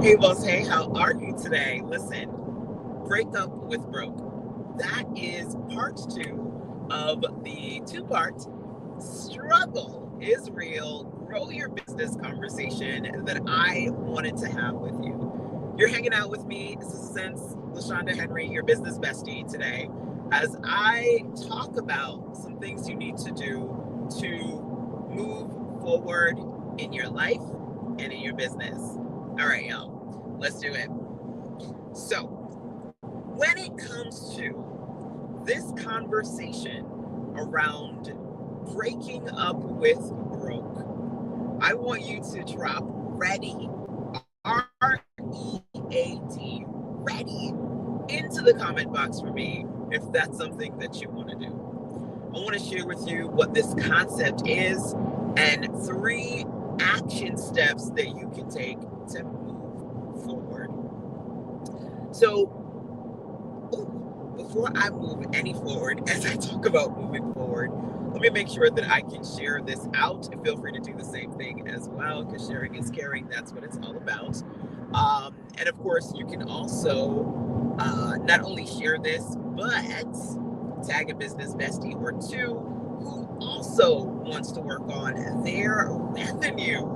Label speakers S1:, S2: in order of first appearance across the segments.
S1: Hey, boss. Hey, how are you today? Listen, break up with broke. That is part two of the two-part struggle is real, grow your business conversation that I wanted to have with you. You're hanging out with me, SistaSense, LaShanda Henry, your business bestie today, as I talk about some things you need to do to move forward in your life and in your business. All right, y'all, let's do it. So, when it comes to this conversation around breaking up with broke, I want you to drop ready, READ, ready, into the comment box for me if that's something that you want to do. I want to share with you what this concept is and 3 action steps that you can take to move forward. So, before I move any forward, as I talk about moving forward, let me make sure that I can share this out. And feel free to do the same thing as well, because sharing is caring. That's what it's all about. And of course, you can also not only share this, but tag a business bestie or two who also wants to work on their revenue,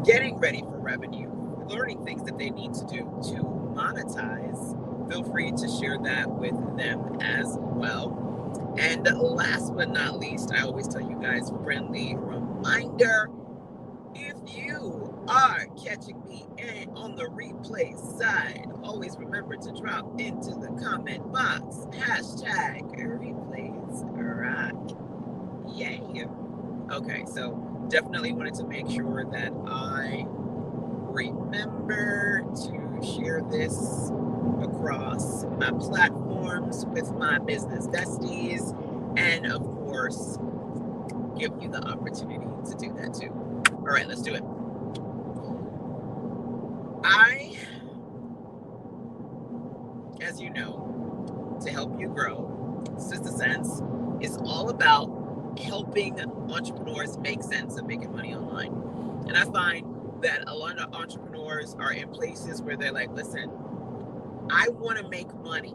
S1: getting ready for revenue, learning things that they need to do to monetize. Feel free to share that with them as well. And last but not least, I always tell you guys, friendly reminder, if you are catching me on the replay side, always remember to drop into the comment box, hashtag replays rock. Yay. Okay, so definitely wanted to make sure that I remember to share this across my platforms with my business besties, and of course, give you the opportunity to do that too. All right, let's do it. As you know, to help you grow, SistaSense is all about helping entrepreneurs make sense of making money online. And I find that a lot of entrepreneurs are in places where they're like, listen, I want to make money,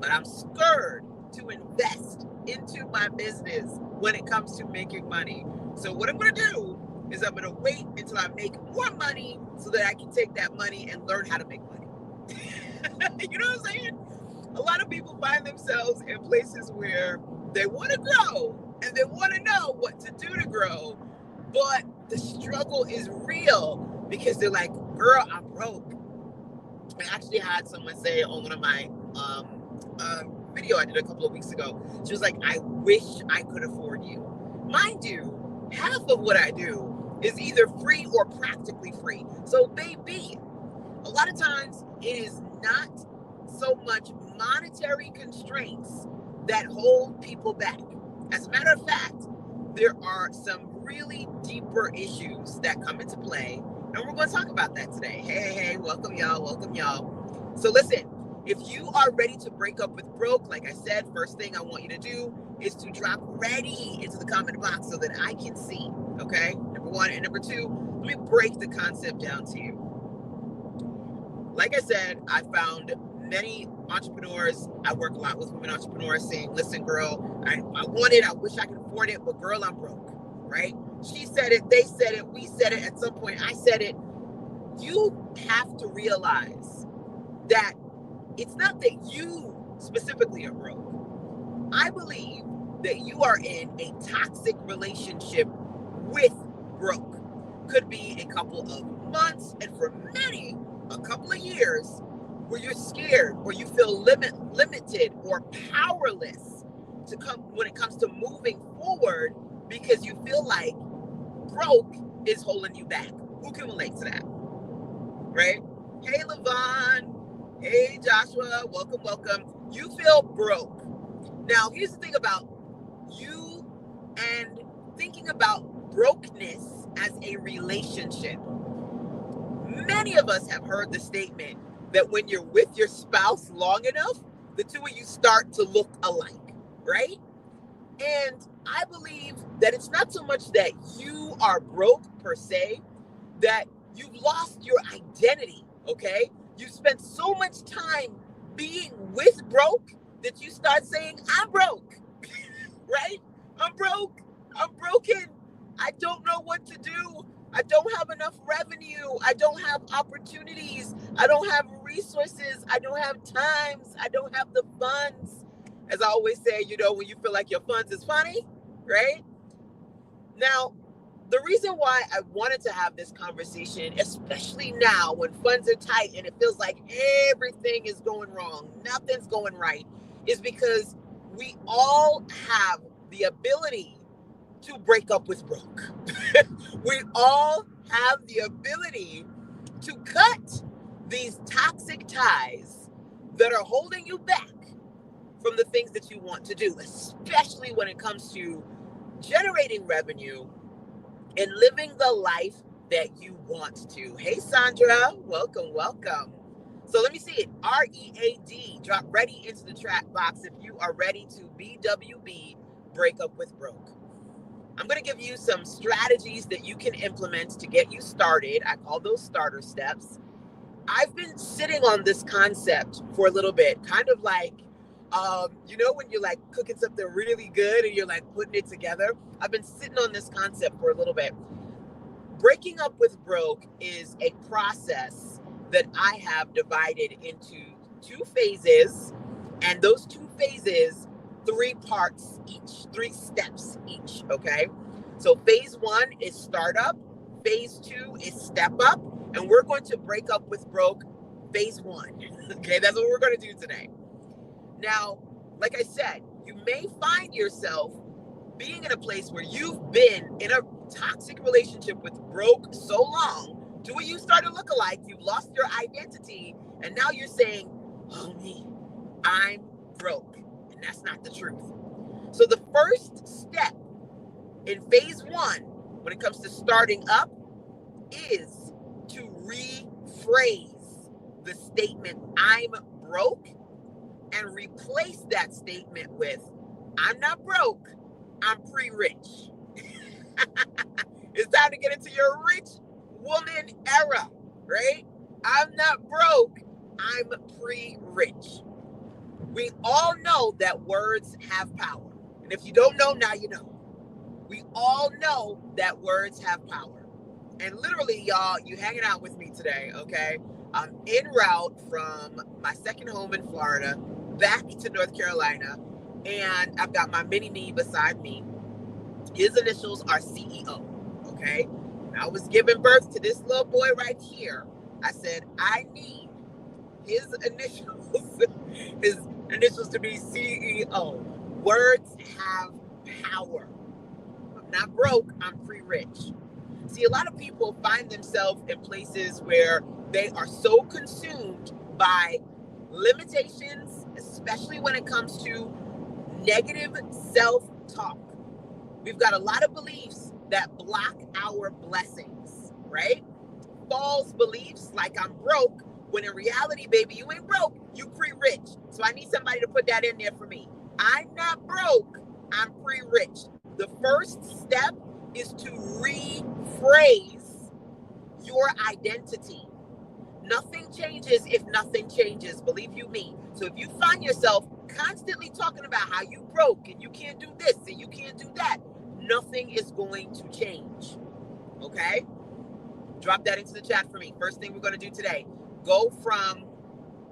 S1: but I'm scared to invest into my business when it comes to making money. So what I'm going to do is I'm going to wait until I make more money so that I can take that money and learn how to make money. You know what I'm saying? A lot of people find themselves in places where they want to grow and they want to know what to do to grow, but the struggle is real because they're like, girl, I'm broke. I actually had someone say on one of my video I did a couple of weeks ago, she was like, I wish I could afford you. Mind you, half of what I do is either free or practically free. So baby, a lot of times it is not so much monetary constraints that hold people back. As a matter of fact, there are some really deeper issues that come into play, and we're going to talk about that today. Hey, welcome y'all. So listen, if you are ready to break up with broke, like I said, first thing I want you to do is to drop ready into the comment box so that I can see, okay? Number 1, and number 2, let me break the concept down to you. Like I said, I found many entrepreneurs, I work a lot with women entrepreneurs saying, listen, girl, I want it, I wish I could afford it, but girl, I'm broke, right? She said it, they said it, we said it, at some point I said it. You have to realize that it's not that you specifically are broke. I believe that you are in a toxic relationship with broke. Could be a couple of months, and for many, a couple of years, where you're scared or you feel limited or powerless to come when it comes to moving forward because you feel like broke is holding you back. Who can relate to that? Right? Hey, Levon. Hey, Joshua. Welcome. You feel broke. Now, here's the thing about you and thinking about brokenness as a relationship. Many of us have heard the statement that when you're with your spouse long enough, the two of you start to look alike, right? And I believe that it's not so much that you are broke per se, that you've lost your identity, okay? You spend so much time being with broke that you start saying, I'm broke, right? I'm broke. I'm broken. I don't know what to do. I don't have enough revenue. I don't have opportunities. I don't have resources. I don't have times. I don't have the funds. As I always say, when you feel like your funds is funny, right? Now, the reason why I wanted to have this conversation, especially now when funds are tight and it feels like everything is going wrong, nothing's going right, is because we all have the ability to break up with broke. We all have the ability to cut these toxic ties that are holding you back from the things that you want to do, especially when it comes to generating revenue and living the life that you want to. Hey, Sandra, welcome, welcome. So let me see it. READ, drop ready into the chat box if you are ready to BWB, break up with broke. I'm going to give you some strategies that you can implement to get you started. I call those starter steps. I've been sitting on this concept for a little bit, kind of like, when you're like cooking something really good and you're like putting it together. I've been sitting on this concept for a little bit. Breaking up with broke is a process that I have divided into 2 phases, and those 2 phases, 3 parts each, 3 steps each, okay? So phase 1 is startup, phase 2 is step up, and we're going to break up with broke phase 1, okay? That's what we're going to do today. Now, like I said, you may find yourself being in a place where you've been in a toxic relationship with broke so long to where you start to look alike, you've lost your identity, and now you're saying, oh me, I'm broke. And that's not the truth. So the first step in phase 1, when it comes to starting up, is to rephrase the statement, I'm broke, and replace that statement with, I'm not broke, I'm pre-rich. It's time to get into your rich woman era, right? I'm not broke, I'm pre-rich. We all know that words have power. And if you don't know, now you know. We all know that words have power. And literally, y'all, you hanging out with me today, okay? I'm en route from my second home in Florida back to North Carolina, and I've got my mini me beside me. His initials are CEO, okay? When I was giving birth to this little boy right here, I said, I need his initials to be CEO. Words have power. I'm not broke, I'm pre-rich. See, a lot of people find themselves in places where they are so consumed by limitations, especially when it comes to negative self-talk. We've got a lot of beliefs that block our blessings, right? False beliefs like I'm broke, when in reality, baby, you ain't broke, you pre-rich. So I need somebody to put that in there for me. I'm not broke, I'm pre-rich. The first step is to rephrase your identity. Nothing changes if nothing changes, believe you me. So if you find yourself constantly talking about how you broke and you can't do this and you can't do that, nothing is going to change, okay? Drop that into the chat for me. First thing we're going to do today, go from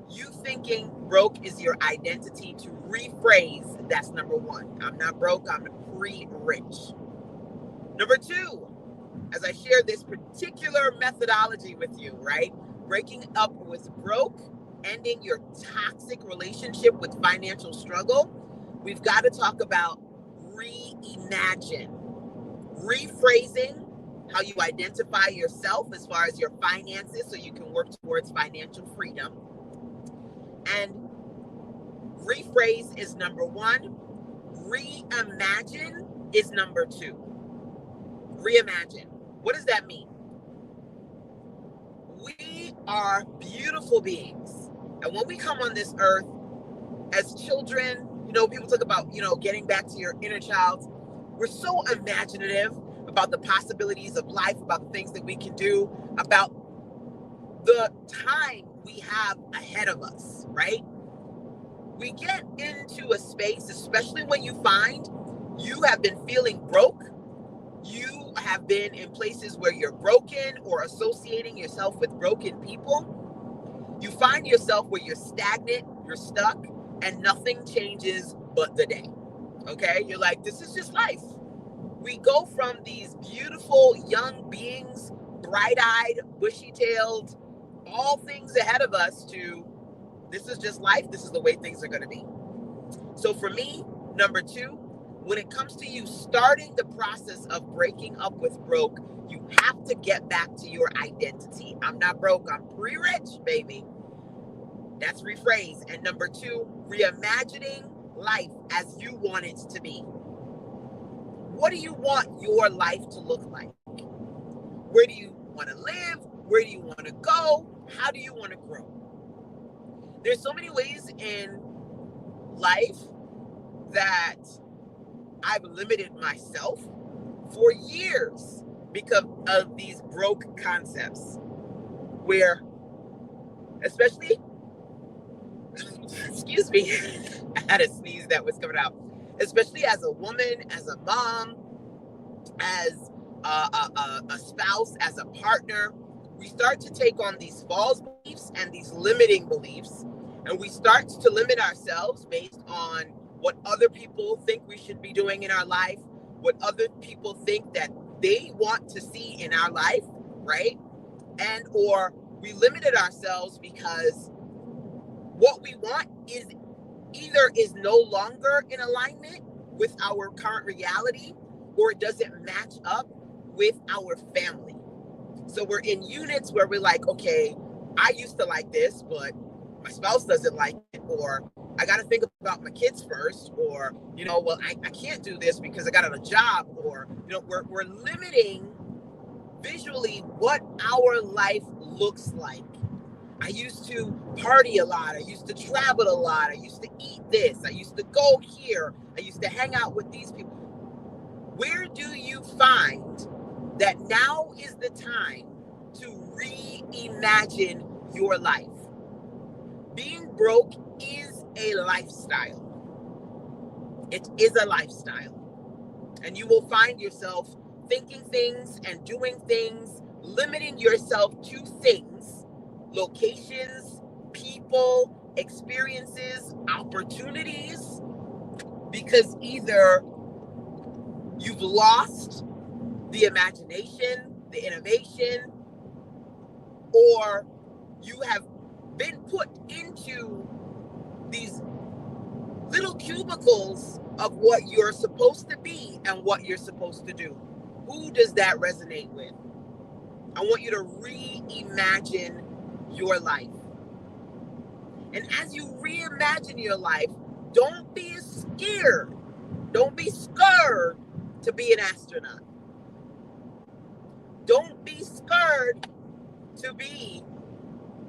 S1: you thinking broke is your identity to rephrase. That's number 1. I'm not broke, I'm pre-rich. Number 2, as I share this particular methodology with you, right? Breaking up with broke, ending your toxic relationship with financial struggle, we've got to talk about reimagine. Rephrasing how you identify yourself as far as your finances so you can work towards financial freedom. And rephrase is number 1. Reimagine is number 2. Reimagine. What does that mean? We are beautiful beings. And when we come on this earth as children, people talk about, getting back to your inner child. We're so imaginative about the possibilities of life, about the things that we can do, about the time we have ahead of us, right? We get into a space, especially when you find you have been feeling broke, you have been in places where you're broken or associating yourself with broken people. You find yourself where you're stagnant, you're stuck, and nothing changes but the day. Okay? You're like, this is just life. We go from these beautiful young beings, bright-eyed, bushy-tailed, all things ahead of us, to this is just life. This is the way things are going to be. So for me, number 2, when it comes to you starting the process of breaking up with broke, you have to get back to your identity. I'm not broke. I'm pre-rich, baby. That's rephrase. And number 2, reimagining life as you want it to be. What do you want your life to look like? Where do you want to live? Where do you want to go? How do you want to grow? There's so many ways in life that I've limited myself for years because of these broke concepts, where, especially, excuse me, I had a sneeze that was coming out, especially as a woman, as a mom, as a spouse, as a partner, we start to take on these false beliefs and these limiting beliefs, and we start to limit ourselves based on what other people think we should be doing in our life, what other people think that they want to see in our life, right? And or we limited ourselves because what we want is either is no longer in alignment with our current reality, or it doesn't match up with our family. So we're in units where we're like, okay, I used to like this, but my spouse doesn't like it, or I got to think about my kids first, or, well, I can't do this because I got a job, or, we're limiting visually what our life looks like. I used to party a lot. I used to travel a lot. I used to eat this. I used to go here. I used to hang out with these people. Where do you find that now is the time to reimagine your life? Being broke is a lifestyle. It is a lifestyle. And you will find yourself thinking things and doing things, limiting yourself to things, locations, people, experiences, opportunities, because either you've lost the imagination, the innovation, or you have been put into these little cubicles of what you're supposed to be and what you're supposed to do. Who does that resonate with? I want you to reimagine your life. And as you reimagine your life, don't be scared. Don't be scared to be an astronaut. Don't be scared to be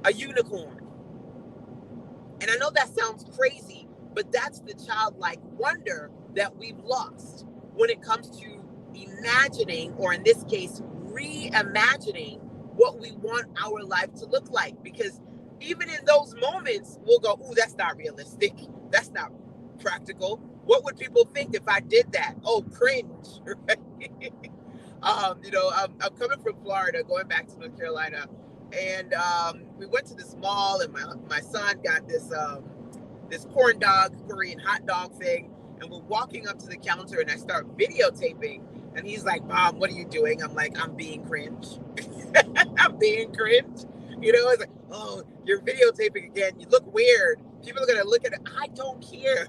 S1: a unicorn. And I know that sounds crazy, but that's the childlike wonder that we've lost when it comes to imagining, or in this case, reimagining what we want our life to look like. Because even in those moments, we'll go, ooh, that's not realistic. That's not practical. What would people think if I did that? Oh, cringe. Right? I'm coming from Florida, going back to North Carolina, and we went to this mall, and my son got this corn dog, Korean hot dog thing, and we're walking up to the counter, and I start videotaping, and he's like, Mom, what are you doing? I'm like, I'm being cringe. I'm being cringe. It's like, oh, you're videotaping again. You look weird. People are going to look at it. I don't care.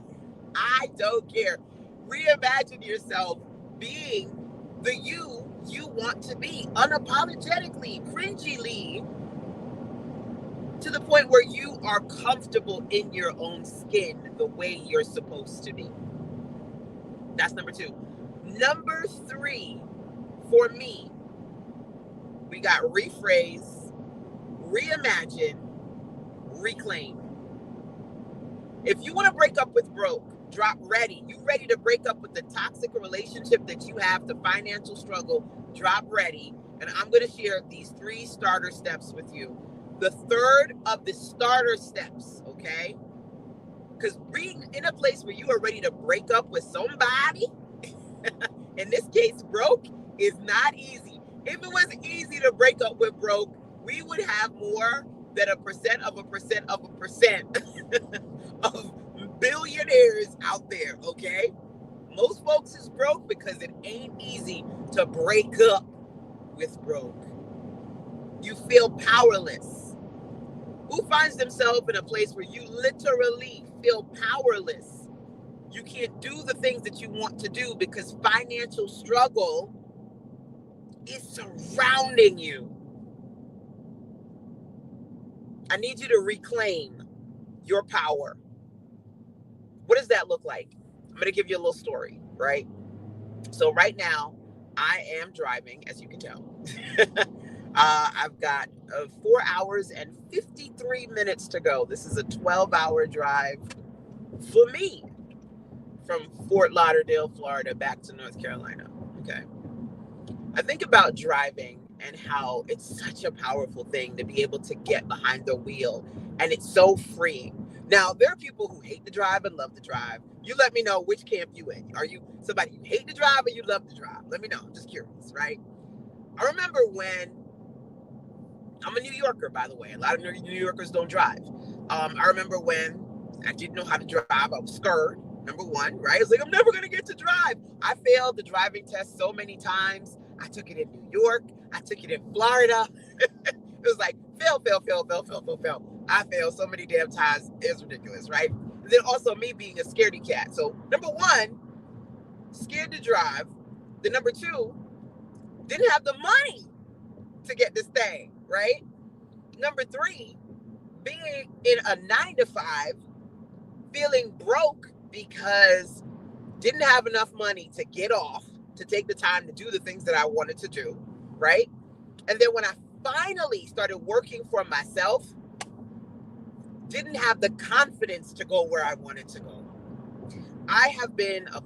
S1: I don't care. Reimagine yourself being the you want to be, unapologetically, cringily, to the point where you are comfortable in your own skin the way you're supposed to be. That's number 2. Number 3, for me, we got rephrase, reimagine, reclaim. If you want to break up with broke, drop ready. You ready to break up with the toxic relationship that you have, the financial struggle, drop ready. And I'm going to share these 3 starter steps with you. the third of the starter steps, okay? Because being in a place where you are ready to break up with somebody, in this case, broke, is not easy. If it was easy to break up with broke, we would have more than a percent of a percent of a percent of billionaires out there, okay? Most folks is broke because it ain't easy to break up with broke. You feel powerless. Who finds themselves in a place where you literally feel powerless? You can't do the things that you want to do because financial struggle is surrounding you. I need you to reclaim your power. What does that look like? I'm going to give you a little story, right? So right now, I am driving, as you can tell. I've got 4 hours and 53 minutes to go. This is a 12-hour drive for me from Fort Lauderdale, Florida, back to North Carolina. Okay. I think about driving and how it's such a powerful thing to be able to get behind the wheel, and it's so freeing. Now, there are people who hate to drive and love to drive. You let me know which camp you in. Are you somebody you hate to drive or you love to drive? Let me know. I'm just curious, right? I remember when, I'm a New Yorker, by the way. A lot of New Yorkers don't drive. I remember when I didn't know how to drive. I was scared, number one, right? I was like, I'm never going to get to drive. I failed the driving test so many times. I took it in New York. I took it in Florida. It was like, fail. I failed so many damn times. It's ridiculous, right? And then also me being a scaredy cat. So number one, scared to drive. Then number two, didn't have the money to get this thing, right? Number three, being in a 9-to-5, feeling broke because didn't have enough money to get off, to take the time to do the things that I wanted to do, right? And then when I finally started working for myself, didn't have the confidence to go where I wanted to go. I have been a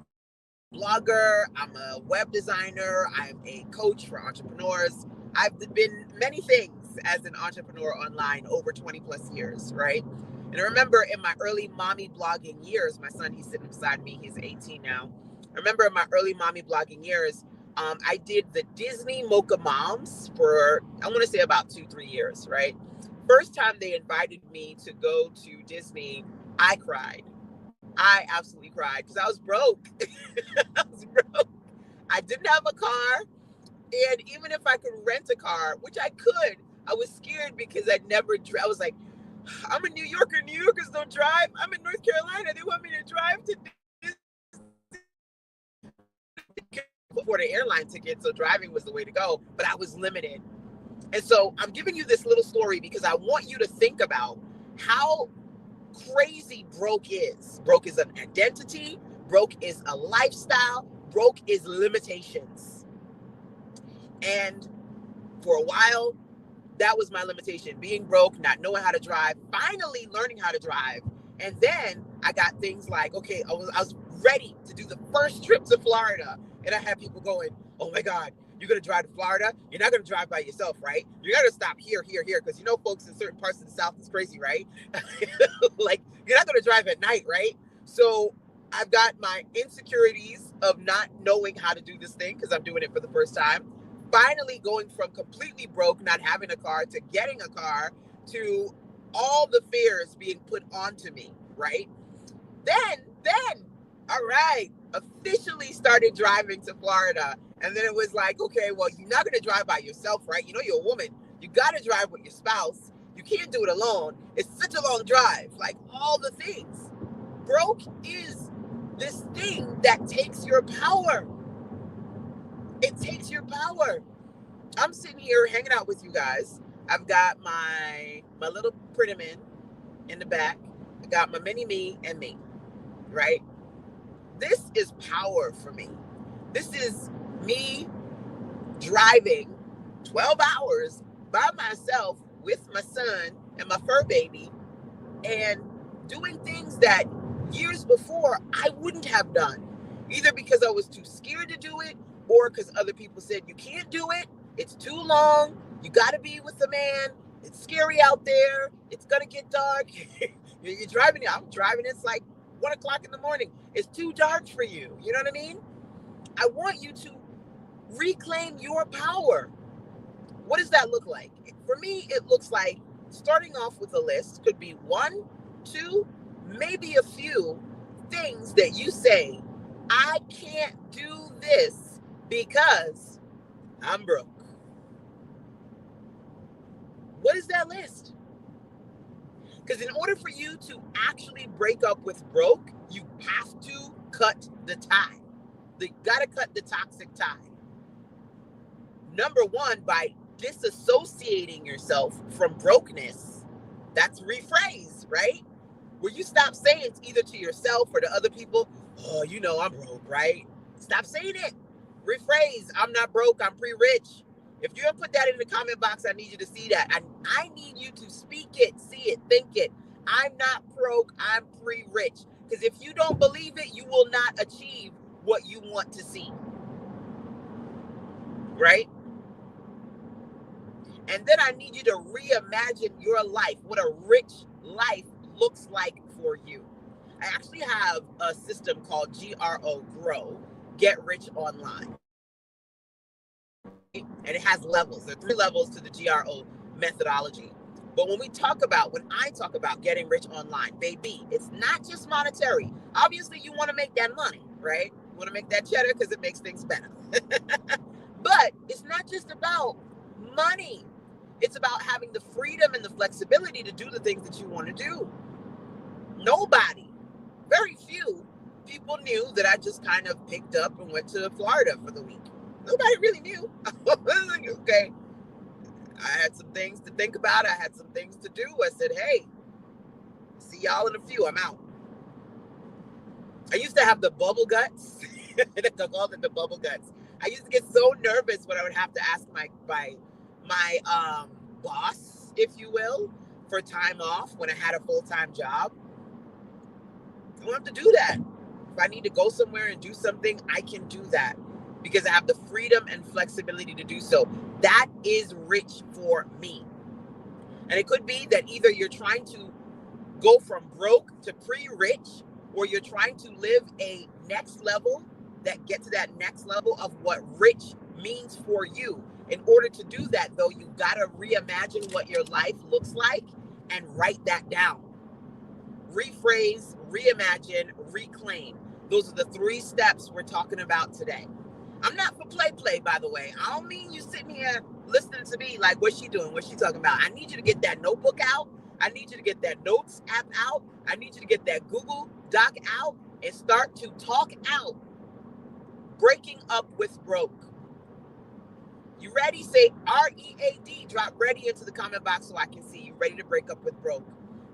S1: blogger, I'm a web designer, I'm a coach for entrepreneurs. I've been many things as an entrepreneur online over 20 plus years, right? And I remember in my early mommy blogging years, my son, he's sitting beside me, he's 18 now. I remember in my early mommy blogging years, I did the Disney Mocha Moms for, I want to say about 2-3 years, right? First time they invited me to go to Disney, I cried. I absolutely cried because I was broke. I was broke. I didn't have a car. And even if I could rent a car, which I could, I was scared because I never I was like, I'm a New Yorker. New Yorkers don't drive. I'm in North Carolina. They want me to drive to Disney before the airline ticket. So driving was the way to go. But I was limited. And so I'm giving you this little story because I want you to think about how crazy broke is. Broke is an identity. Broke is a lifestyle. Broke is limitations. And for a while, that was my limitation. Being broke, not knowing how to drive, finally learning how to drive. And then I got things like, okay, I was ready to do the first trip to Florida. And I had people going, oh my God, you're going to drive to Florida? You're not going to drive by yourself, right? You're going to stop here. Because you know folks in certain parts of the South is crazy, right? Like, you're not going to drive at night, right? So I've got my insecurities of not knowing how to do this thing because I'm doing it for the first time. Finally going from completely broke, not having a car, to getting a car, to all the fears being put onto me, right? Then, all right, officially started driving to Florida. And then it was like, okay, well, you're not going to drive by yourself, right? You know, you're a woman. You got to drive with your spouse. You can't do it alone. It's such a long drive, like all the things. Broke is this thing that takes your power. It takes your power. I'm sitting here hanging out with you guys. I've got my little pretty man in the back. I got my mini me and me, right? This is power for me. This is me driving 12 hours by myself with my son and my fur baby and doing things that years before I wouldn't have done, either because I was too scared to do it or because other people said, you can't do it. It's too long. You got to be with the man. It's scary out there. It's gonna get dark. You're driving. I'm driving. It's like 1 o'clock in the morning. It's too dark for you. You know what I mean? I want you to reclaim your power. What does that look like? For me, it looks like starting off with a list. Could be one, two, maybe a few things that you say, I can't do this because I'm broke. What is that list? Because in order for you to actually break up with broke, you have to cut the tie. You gotta cut the toxic tie. Number one, by disassociating yourself from brokenness. That's rephrase, right? Where you stop saying it's either to yourself or to other people, oh, you know I'm broke, right? Stop saying it. Rephrase, I'm not broke, I'm pre-rich. If you don't put that in the comment box, I need you to see that. And I need you to speak it, see it, think it. I'm not broke, I'm pre-rich. Because if you don't believe it, you will not achieve what you want to see. Right? And then I need you to reimagine your life, what a rich life looks like for you. I actually have a system called GRO, Get Rich Online. And it has levels. There are 3 levels to the GRO methodology. But when I talk about getting rich online, baby, it's not just monetary. Obviously, you want to make that money, right? You want to make that cheddar because it makes things better. But it's not just about money. It's about having the freedom and the flexibility to do the things that you want to do. Nobody, very few people knew that I just kind of picked up and went to Florida for the week. Nobody really knew. Okay. I had some things to think about. I had some things to do. I said, hey, see y'all in a few. I'm out. I used to have the bubble guts. I called it the bubble guts. I used to get so nervous when I would have to ask my boss, if you will, for time off when I had a full-time job. I don't have to do that. If I need to go somewhere and do something, I can do that because I have the freedom and flexibility to do so. That is rich for me. And it could be that either you're trying to go from broke to pre-rich, or you're trying to live a next level, get to that next level of what rich means for you. In order to do that, though, you've got to reimagine what your life looks like and write that down. Rephrase, reimagine, reclaim. Those are the 3 steps we're talking about today. I'm not for play, by the way. I don't mean you sitting here listening to me like, what's she doing? What's she talking about? I need you to get that notebook out. I need you to get that notes app out. I need you to get that Google Doc out and start to talk out. Breaking up with broke. You ready? Say READ. Drop ready into the comment box so I can see you ready to break up with broke.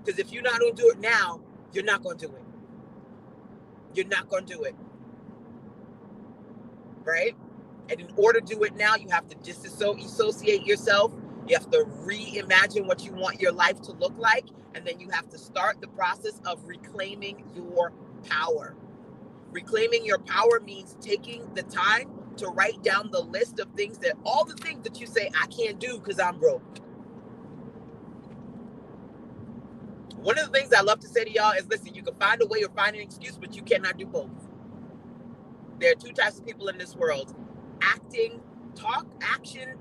S1: Because if you're not going to do it now, you're not going to do it. You're not going to do it. Right? And in order to do it now, you have to disassociate yourself. You have to reimagine what you want your life to look like. And then you have to start the process of reclaiming your power. Reclaiming your power means taking the time to write down the list of all the things that you say, I can't do because I'm broke. One of the things I love to say to y'all is, listen, you can find a way or find an excuse, but you cannot do both. There are 2 types of people in this world: action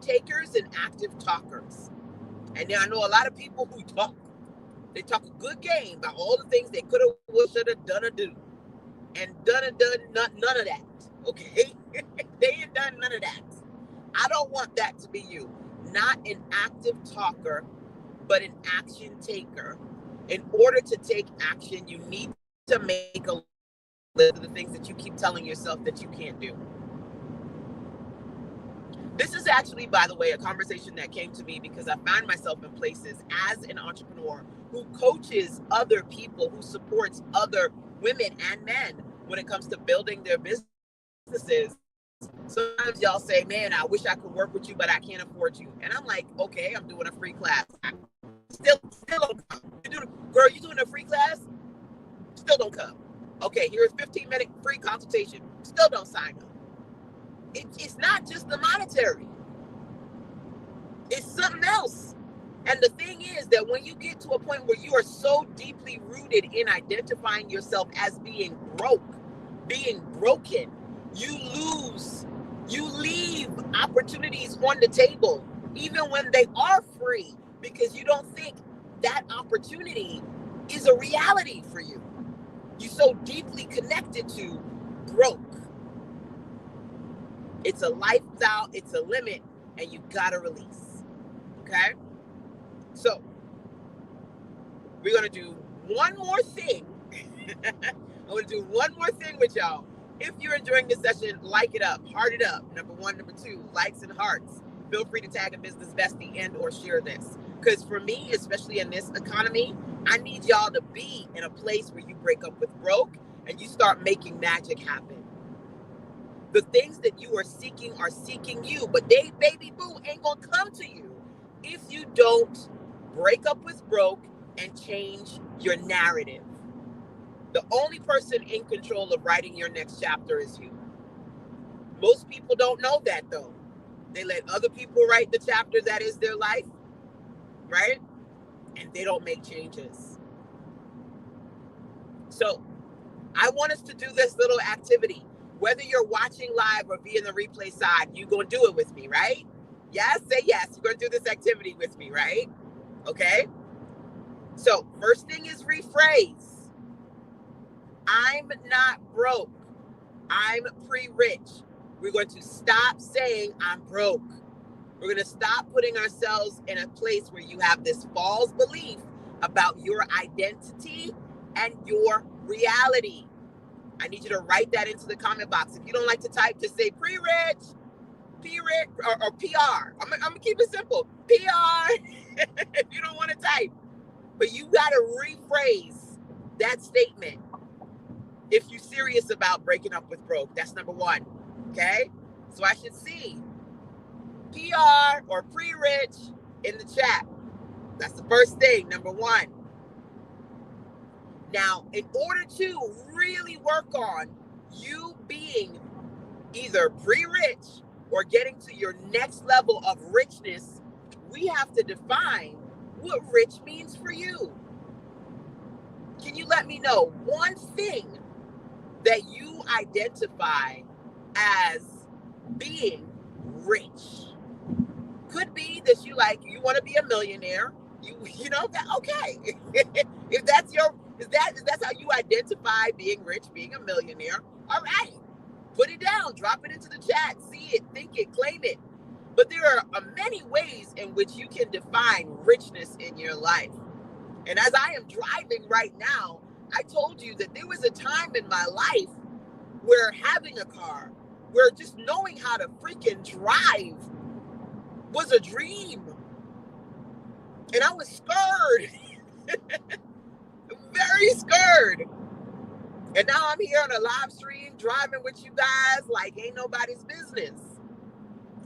S1: takers and active talkers. And now I know a lot of people who talk. They talk a good game about all the things they could have, would, should have, done or do. And done none of that. Okay? They ain't done none of that. I don't want that to be you. Not an active talker, but an action taker. In order to take action, you need to make a list of the things that you keep telling yourself that you can't do. This is actually, by the way, a conversation that came to me because I find myself in places as an entrepreneur who coaches other people, who supports other women and men when it comes to building their businesses. Sometimes y'all say, man, I wish I could work with you, but I can't afford you. And I'm like, okay, I'm doing a free class. Still don't come. Girl, you doing a free class? Still don't come. Okay, here's 15-minute free consultation. Still don't sign up. It's not just the monetary. It's something else. And the thing is that when you get to a point where you are so deeply rooted in identifying yourself as being broke, being broken, you leave opportunities on the table, even when they are free, because you don't think that opportunity is a reality for you. You're so deeply connected to broke. It's a lifestyle, it's a limit, and you gotta release. Okay? So, we're gonna do one more thing. I'm gonna do one more thing with y'all. If you're enjoying this session, like it up, heart it up. Number one, number two, likes and hearts. Feel free to tag a business bestie and or share this. Because for me, especially in this economy, I need y'all to be in a place where you break up with broke and you start making magic happen. The things that you are seeking you, but they, baby boo, ain't gonna come to you if you don't break up with broke and change your narrative. The only person in control of writing your next chapter is you. Most people don't know that, though. They let other people write the chapter that is their life, right? And they don't make changes. So I want us to do this little activity. Whether you're watching live or be in the replay side, you're going to do it with me, right? Yes, say yes. You're going to do this activity with me, right? Okay? So first thing is rephrase. I'm not broke. I'm pre-rich. We're going to stop saying I'm broke. We're going to stop putting ourselves in a place where you have this false belief about your identity and your reality. I need you to write that into the comment box. If you don't like to type, just say pre-rich, P-rich, or PR. I'm going to keep it simple. PR, if you don't want to type. But you got to rephrase that statement if you're serious about breaking up with broke. That's number one, okay? So I should see PR or pre-rich in the chat. That's the first thing, number one. Now, in order to really work on you being either pre-rich or getting to your next level of richness, we have to define what rich means for you. Can you let me know one thing that you identify as being rich? Could be that you want to be a millionaire. You know that, okay. if that's how you identify being rich, being a millionaire, all right. Put it down, drop it into the chat, see it, think it, claim it. But there are many ways in which you can define richness in your life. And as I am driving right now, I told you that there was a time in my life where having a car, where just knowing how to freaking drive was a dream. And I was scared. Very scared. And now I'm here on a live stream driving with you guys like ain't nobody's business.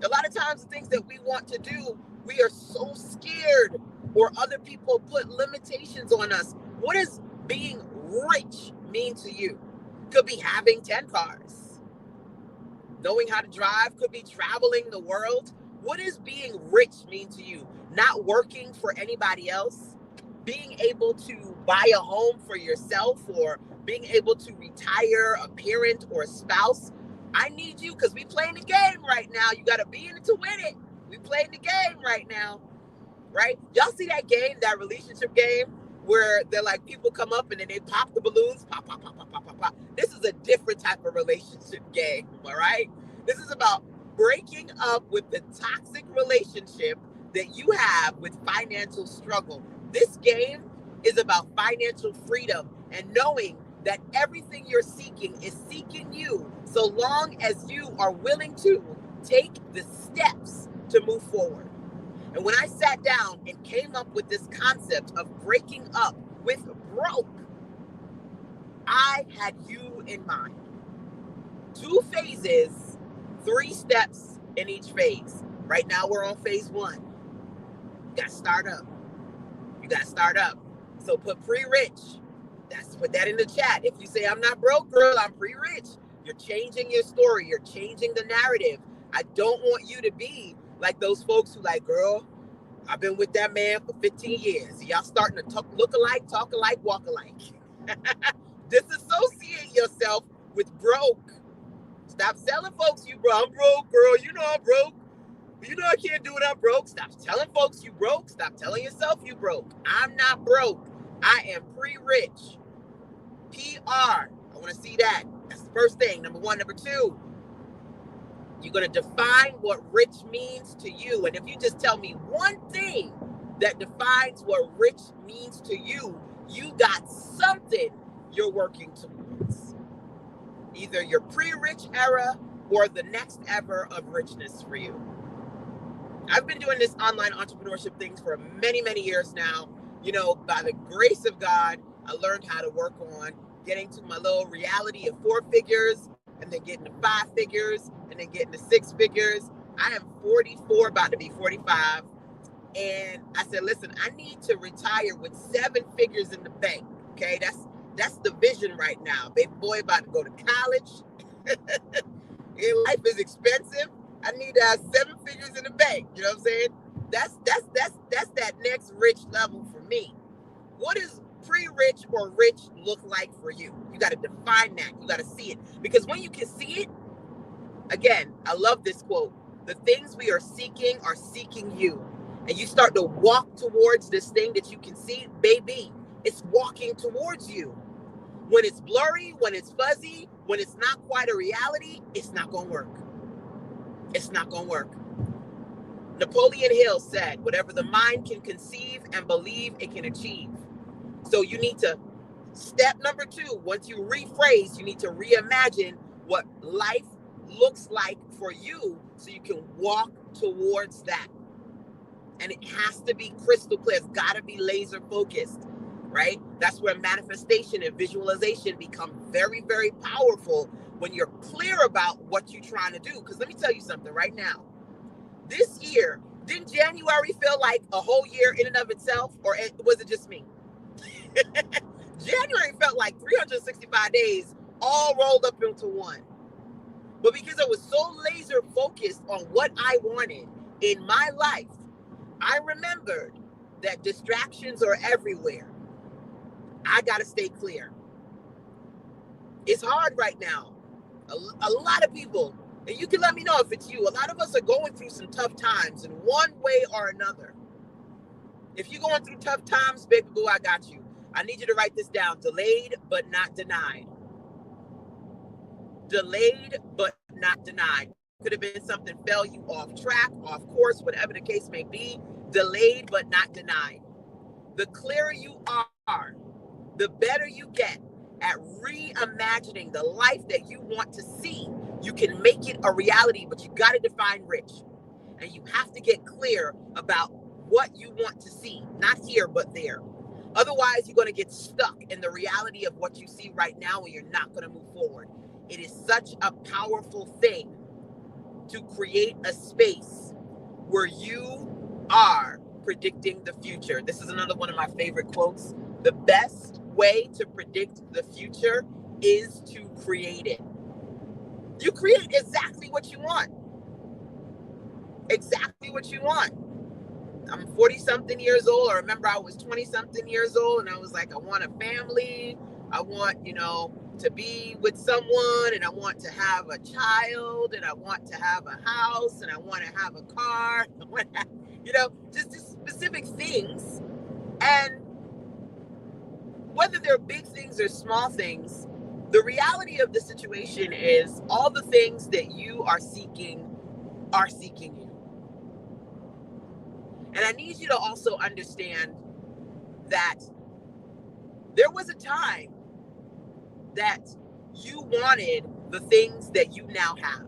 S1: A lot of times the things that we want to do, we are so scared, or other people put limitations on us. What does being rich mean to you? Could be having 10 cars. Knowing how to drive, could be traveling the world. What does being rich mean to you? Not working for anybody else, being able to buy a home for yourself, or being able to retire a parent or a spouse. I need you, because we playing the game right now. You got to be in it to win it. We playing the game right now, right? Y'all see that game, that relationship game, where they're like, people come up and then they pop the balloons, pop, pop, pop, pop, pop, pop, pop. This is a different type of relationship game, all right? This is about breaking up with the toxic relationship that you have with financial struggle. This game is about financial freedom and knowing that everything you're seeking is seeking you, so long as you are willing to take the steps to move forward. And when I sat down and came up with this concept of breaking up with broke, I had you in mind. 2 phases, 3 steps in each phase. Right now we're on phase 1. You got to start up. You got to start up. So put pre-rich. Put that in the chat. If you say I'm not broke, girl, I'm pre-rich, you're changing your story. You're changing the narrative. I don't want you to be like those folks who like, girl, I've been with that man for 15 years. Y'all starting to look alike, talk alike, walk alike. Disassociate yourself with broke. Stop telling folks you broke. I'm broke, girl. You know I'm broke. You know I can't do it. I'm broke. Stop telling folks you broke. Stop telling yourself you broke. I'm not broke. I am pre-rich. PR. I want to see that. That's the first thing. Number one. Number two, you're going to define what rich means to you. And if you just tell me one thing that defines what rich means to you, you got something you're working towards. Either your pre-rich era or the next ever of richness for you. I've been doing this online entrepreneurship things for many, many years now. You know, by the grace of God, I learned how to work on getting to my little reality of 4 figures and then getting to 5 figures and then getting to 6 figures. I am 44, about to be 45. And I said, listen, I need to retire with 7 figures in the bank. Okay, that's the vision right now. Baby boy about to go to college. Life is expensive. I need to have 7 figures in the bank. You know what I'm saying? That's that next rich level for me. What does pre-rich or rich look like for you? You got to define that. You got to see it. Because when you can see it, again, I love this quote. The things we are seeking you. And you start to walk towards this thing that you can see, baby, it's walking towards you. When it's blurry, when it's fuzzy, when it's not quite a reality, it's not going to work. It's not going to work. Napoleon Hill said, whatever the mind can conceive and believe it can achieve. So you need to, step number 2, once you rephrase, you need to reimagine what life looks like for you so you can walk towards that. And it has to be crystal clear. It's got to be laser focused, right? That's where manifestation and visualization become very, very powerful when you're clear about what you're trying to do. Because let me tell you something right now. This year, didn't January feel like a whole year in and of itself? Or was it just me? January felt like 365 days all rolled up into one. But because I was so laser focused on what I wanted in my life, I remembered that distractions are everywhere. I got to stay clear. It's hard right now. A lot of people, and you can let me know if it's you, a lot of us are going through some tough times in one way or another. If you're going through tough times, baby boo, I got you. I need you to write this down. Delayed but not denied. Delayed but not denied. Could have been something fell you off track, off course, whatever the case may be. Delayed but not denied. The clearer you are, the better you get at reimagining the life that you want to see. You can make it a reality, but you got to define rich. And you have to get clear about what you want to see, not here, but there. Otherwise, you're going to get stuck in the reality of what you see right now and you're not going to move forward. It is such a powerful thing to create a space where you are predicting the future. This is another one of my favorite quotes. The best way to predict the future is to create it. You create exactly what you want. Exactly what you want. I'm 40-something years old. I remember I was 20-something years old, and I was like, I want a family. I want, to be with someone, and I want to have a child, and I want to have a house, and I want to have a car. I want to have, just specific things. And whether they're big things or small things, the reality of the situation is all the things that you are seeking you. And I need you to also understand that there was a time that you wanted the things that you now have.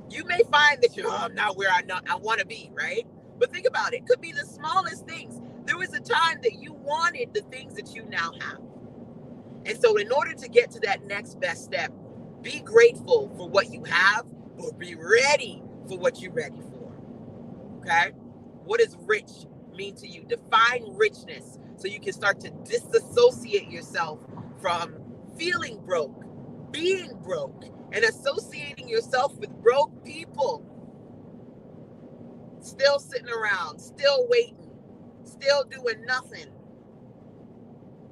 S1: You may find that I'm not where I want to be, right? But think about it. It could be the smallest things. There was a time that you wanted the things that you now have. And so in order to get to that next best step, be grateful for what you have, but be ready for what you're ready for. Okay? What does rich mean to you? Define richness so you can start to disassociate yourself from feeling broke, being broke, and associating yourself with broke people. still sitting around, still waiting, still doing nothing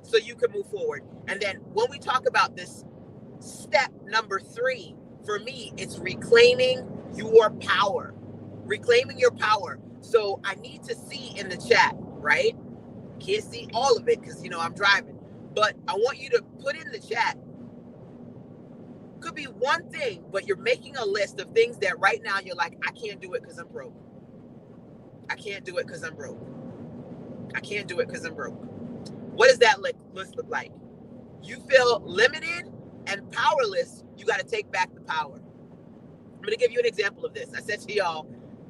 S1: so you can move forward. And then when we talk about this step number 3, for me, it's reclaiming your power. Reclaiming your power. So I need to see in the chat, right? Can't see all of it because, I'm driving. But I want you to put in the chat. Could be one thing, but you're making a list of things that right now you're like, I can't do it because I'm broke. I can't do it because I'm broke. I can't do it because I'm broke. What does that list look like? You feel limited and powerless. You got to take back the power. I'm going to give you an example of this. I said to y'all,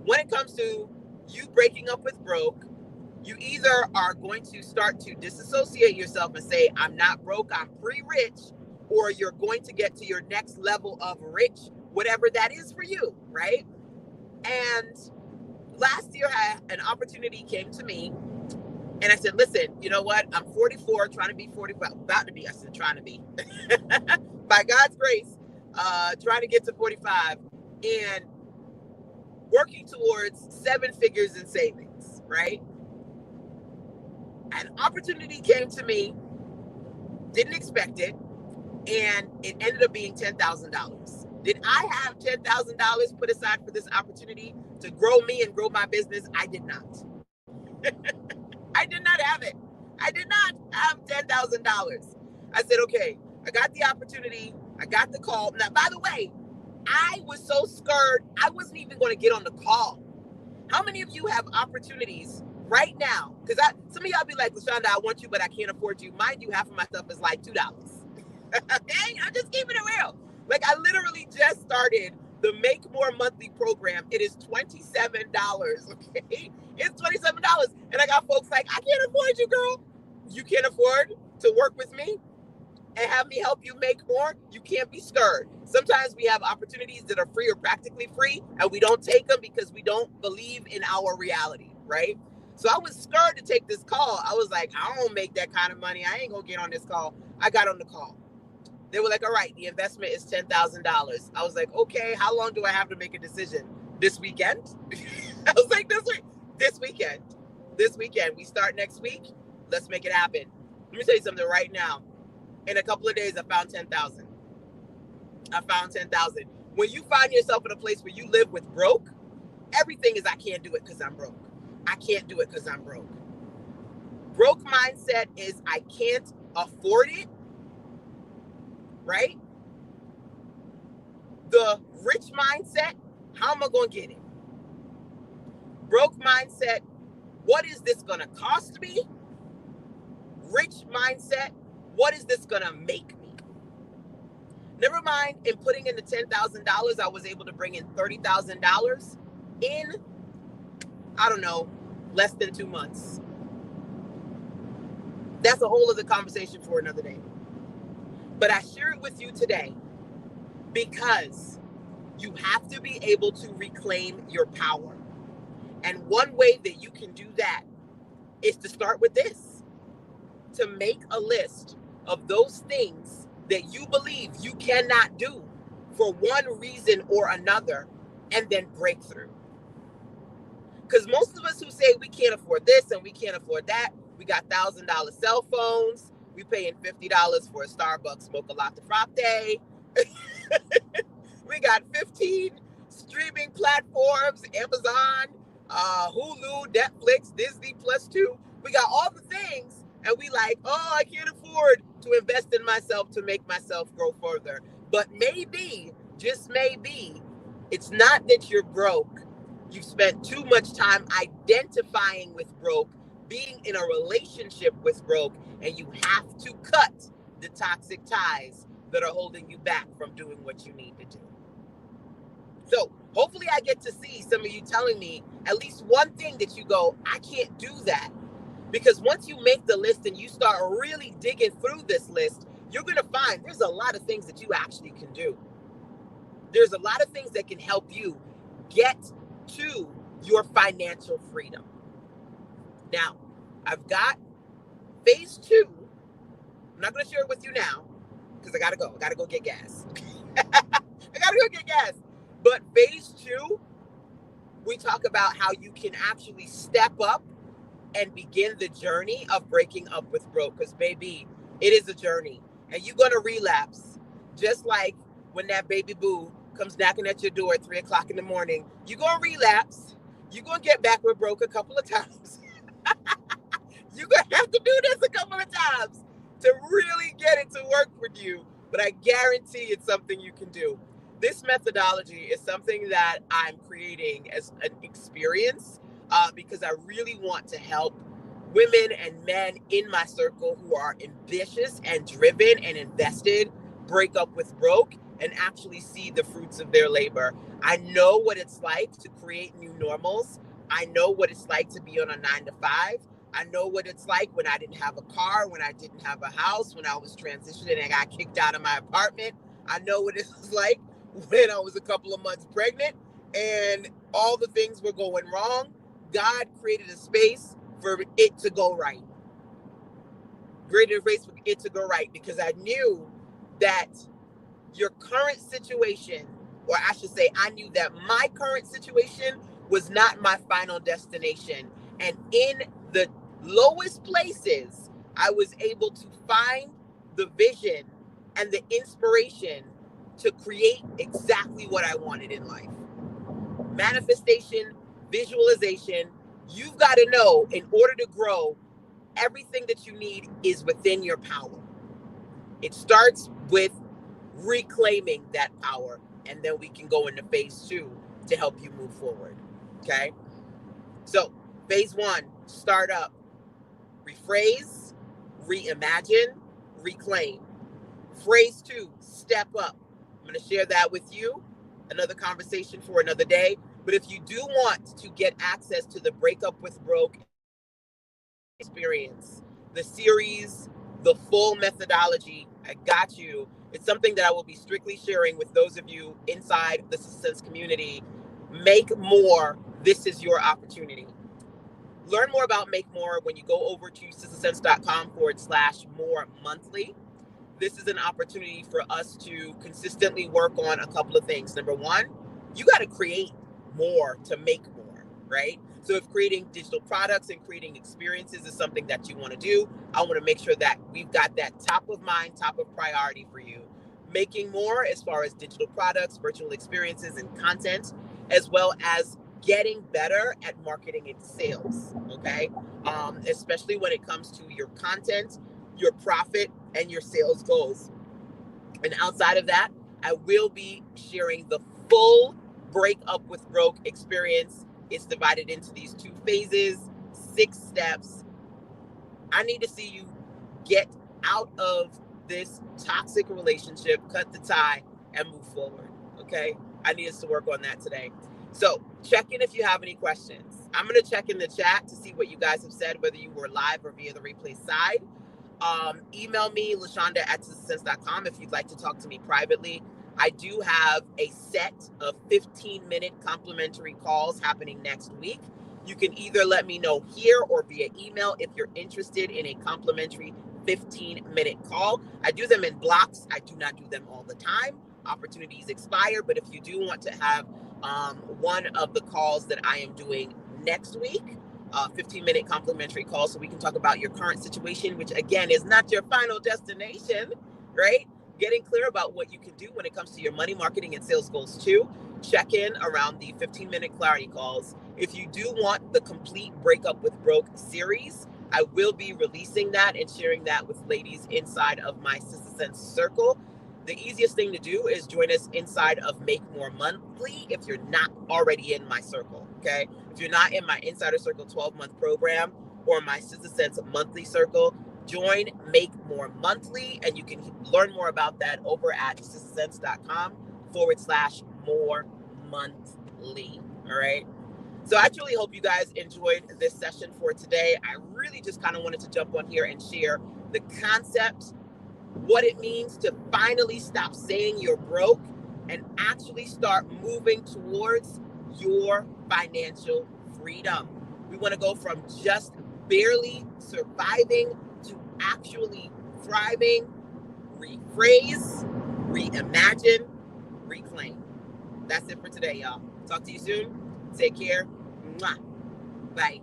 S1: when it comes to you breaking up with broke, you either are going to start to disassociate yourself and say, I'm not broke, I'm pre-rich, or you're going to get to your next level of rich, whatever that is for you, right? And last year, an opportunity came to me, and I said, listen, you know what? I'm 44, trying to be 45, about to be, I said, trying to be, by God's grace, trying to get to 45, and working towards 7 figures in savings, right? An opportunity came to me, didn't expect it, and it ended up being $10,000. Did I have $10,000 put aside for this opportunity to grow me and grow my business? I did not. I did not have it. I did not have $10,000. I said, okay, I got the opportunity. I got the call. Now, by the way, I was so scared, I wasn't even going to get on the call. How many of you have opportunities right now? Because some of y'all be like, LaShanda, I want you, but I can't afford you. Mind you, half of my stuff is like $2. Okay, I'm just keeping it real. Like, I literally just started the Make More Monthly program. It is $27. Okay, it's $27, and I got folks like, I can't afford you, girl. You can't afford to work with me and have me help you make more. You can't be scared. Sometimes we have opportunities that are free or practically free, and we don't take them because we don't believe in our reality, right? So I was scared to take this call. I was like, I don't make that kind of money. I ain't gonna get on this call. I got on the call. They were like, all right, the investment is $10,000. I was like, okay, how long do I have to make a decision? This weekend? I was like, this weekend. This weekend. We start next week. Let's make it happen. Let me tell you something right now. In a couple of days, I found 10,000. I found 10,000. When you find yourself in a place where you live with broke, everything is, I can't do it because I'm broke. I can't do it because I'm broke. Broke mindset is, I can't afford it, right? The rich mindset, how am I going to get it? Broke mindset, what is this going to cost me? Rich mindset, what is this going to make me? Never mind, in putting in the $10,000, I was able to bring in $30,000 in, I don't know, less than 2 months. That's a whole other conversation for another day. But I share it with you today because you have to be able to reclaim your power. And one way that you can do that is to start with this, to make a list of those things that you believe you cannot do for one reason or another, and then break through. Because most of us who say we can't afford this and we can't afford that, we got $1,000 cell phones, we paying $50 for a Starbucks mocha latte frappe. We got 15 streaming platforms, Amazon, Hulu, Netflix, Disney Plus 2. We got all the things, and we like, oh, I can't afford to invest in myself to make myself grow further. But maybe, just maybe, it's not that you're broke. You've spent too much time identifying with broke, being in a relationship with broke, and you have to cut the toxic ties that are holding you back from doing what you need to do. So hopefully I get to see some of you telling me at least one thing that you go, I can't do that. Because once you make the list and you start really digging through this list, you're going to find there's a lot of things that you actually can do. There's a lot of things that can help you get to your financial freedom. Now, I've got phase 2. I'm not going to share it with you now because I got to go. I got to go get gas. I got to go get gas. But phase 2 We talk about how you can actually step up and begin the journey of breaking up with broke. Because, baby, it is a journey. And you're going to relapse. Just like when that baby boo comes knocking at your door at 3 o'clock in the morning, you're going to relapse. You're going to get back with broke a couple of times. You're going to have to do this a couple of times to really get it to work for you. But I guarantee it's something you can do. This methodology is something that I'm creating as an experience because I really want to help women and men in my circle who are ambitious and driven and invested break up with broke and actually see the fruits of their labor. I know what it's like to create new normals. I know what it's like to be on a 9 to 5. I know what it's like when I didn't have a car, when I didn't have a house, when I was transitioning and I got kicked out of my apartment. I know what it was like when I was a couple of months pregnant and all the things were going wrong. God created a space for it to go right. Created a space for it to go right because I knew that your current situation, or I should say, I knew that my current situation was not my final destination. And in the lowest places, I was able to find the vision and the inspiration to create exactly what I wanted in life. Manifestation, visualization, you've got to know in order to grow, everything that you need is within your power. It starts with reclaiming that power, and then we can go into phase 2 to help you move forward. Okay? So, phase 1, start up, rephrase, reimagine, reclaim. Phase 2, step up. I'm going to share that with you. Another conversation for another day. But if you do want to get access to the Breakup with Broke experience, the series, the full methodology, I got you. It's something that I will be strictly sharing with those of you inside the SistaSense community. Make more. This is your opportunity. Learn more about Make More when you go over to SistaSense.com/more monthly. This is an opportunity for us to consistently work on a couple of things. Number one, you got to create more to make more, right? So if creating digital products and creating experiences is something that you want to do, I want to make sure that we've got that top of mind, top of priority for you. Making more as far as digital products, virtual experiences, and content, as well as getting better at marketing and sales, okay? Especially when it comes to your content, your profit, and your sales goals. And outside of that, I will be sharing the full Break Up with Broke experience. It's divided into these 2 phases, 6 steps. I need to see you get out of this toxic relationship, cut the tie, and move forward, okay? I need us to work on that today. So check in if you have any questions. I'm going to check in the chat to see what you guys have said, whether you were live or via the replay side. Email me, LaShanda@SistaSense.com, if you'd like to talk to me privately. I do have a set of 15-minute complimentary calls happening next week. You can either let me know here or via email if you're interested in a complimentary 15-minute call. I do them in blocks. I do not do them all the time. Opportunities expire, but if you do want to have one of the calls that I am doing next week, 15-minute complimentary call, so we can talk about your current situation, which again is not your final destination, right? Getting clear about what you can do when it comes to your money, marketing, and sales goals too. Check in around the 15-minute clarity calls. If you do want the complete Break Up with Broke series, I will be releasing that and sharing that with ladies inside of my SistaSense circle. The easiest thing to do is join us inside of Make More Monthly if you're not already in my circle, okay? If you're not in my Insider Circle 12-month program or my SistaSense monthly circle, join Make More Monthly, and you can learn more about that over at SistaSense.com/more monthly, all right? So I truly hope you guys enjoyed this session for today. I really just kind of wanted to jump on here and share the concept, what it means to finally stop saying you're broke and actually start moving towards your financial freedom. We want to go from just barely surviving to actually thriving. Rephrase, reimagine, reclaim. That's it for today, y'all. Talk to you soon. Take care. Mwah. Bye.